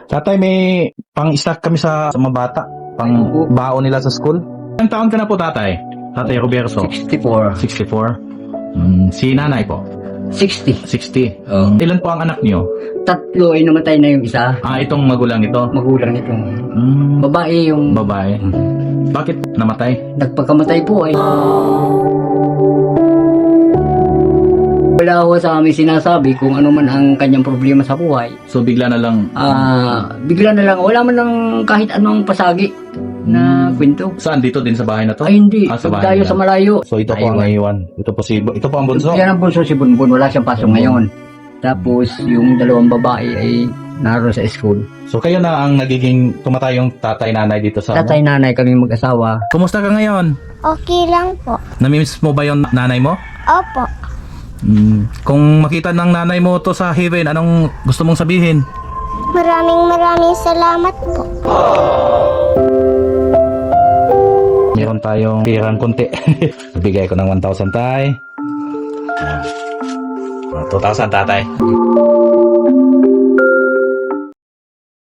Tatay, may pang-stock kami sa mga bata. Pang baon nila sa school. Ilang taon ka na po, tatay? Tatay Roberto? 64. 64. Si nanay po? 60. 60. Oh. Ilan po ang anak niyo? Tatlo ay namatay na yung isa. Itong magulang ito? Magulang itong babae yung Babae. Bakit namatay? nagpagkamatay po ay. Wala ho sa amin sinasabi kung ano man ang kanyang problema sa buhay. So bigla na lang. Bigla na lang, wala man lang kahit anong pasagi na kwento. Saan? Dito din sa bahay na to? Ay hindi, Sa bahay tayo nila. sa malayo. So ito po ang naiwan. Ito po ang bunso. Yan ang bunso si Bunbun, wala siyang pasok ngayon. Tapos yung dalawang babae ay naroon sa school. So kayo na ang nagiging tumatayong tatay-nanay dito sa Tatay nanay kami mag-asawa. Kumusta ka ngayon? Okay lang po. Namimiss mo ba yung nanay mo? Opo. Kung makita ng nanay mo to sa heaven, anong gusto mong sabihin? Maraming salamat po. Meron tayong tirang konti. Bigay ko ng 1,000 tay. 2,000 tatay.